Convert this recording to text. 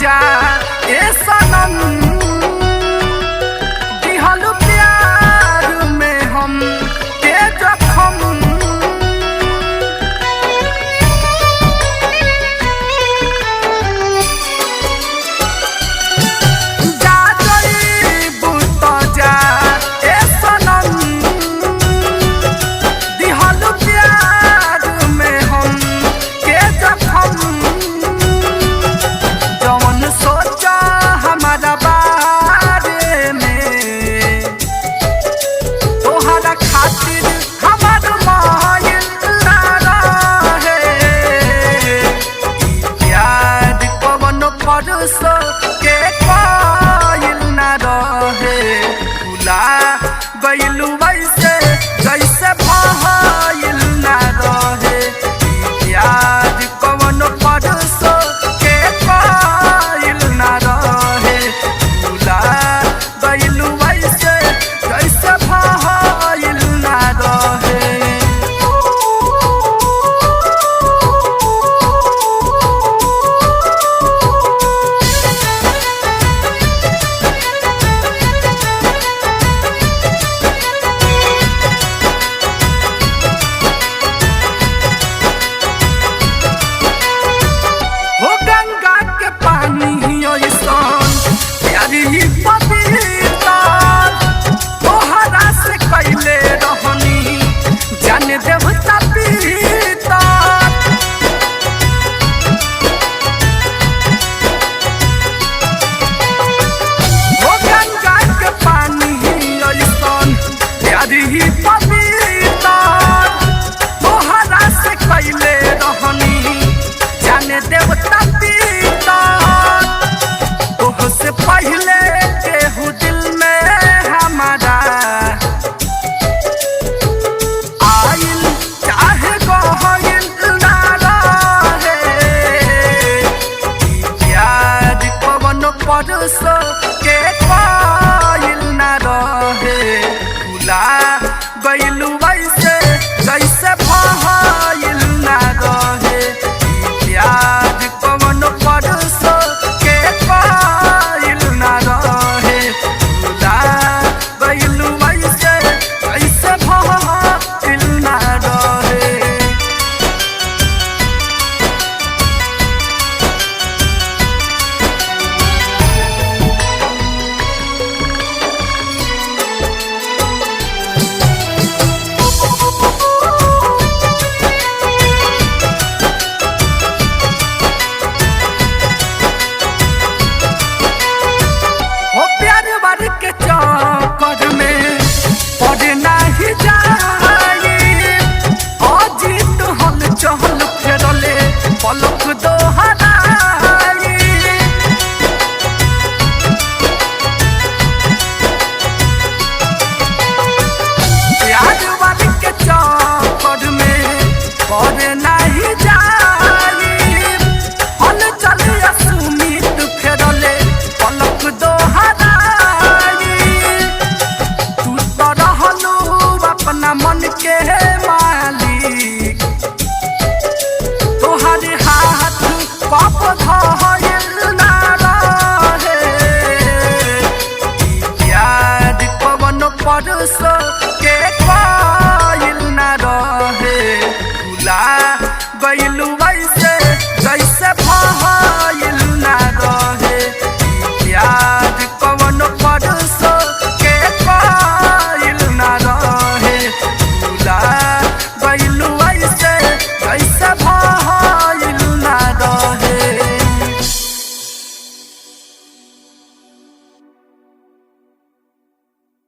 जा ए सनम दिहल प्यार में हम के जखम जा जइबू तो जा ए सनम दिहल प्यार में हम के जखम जवन सोचा हमारा बारे में तोहरा खातिर हमार मायल ना रहे प्यार कवन परस के कायल ना रहे भुला गइलू वैसे जैसे भइल ना रहे प्यार कवन परस के कायल ना रहे भुला गइलू वैसे जैसे भइल ना रहे हो गंगा के पानी ऐसन प्यारी पवित्र तोहरा से कैले रहनी जाने देवता पीता हो गंगा के पानी ऐसन प्यारी पवित्र तोहरा से कैले रहनी जाने देवता पीता तोह से पहले केहू दिल में हमारा आइल चाहे गइल ना रहे प्यार कवन परस के कायल ना रहे भुला गइलू वैसे जैसे भइल ना रहे प्यार कवन परस के कायल ना रहे भुला गइलू वैसे जैसे भइल ना रहे हो प्यार वार के चक्कर में पड़े नहीं जाए अजीत हल चहल फेरले पलक दोहराई प्यार वार के चक्कर में पड़े नहीं जाए हल चल सुमित फेरले पलक दोहराई तू तो रहलू अपना मन के मालिक तोहरे हाथ कप धइल ना रहे प्यार कवन परस के कायल ना रहे भुला गइलू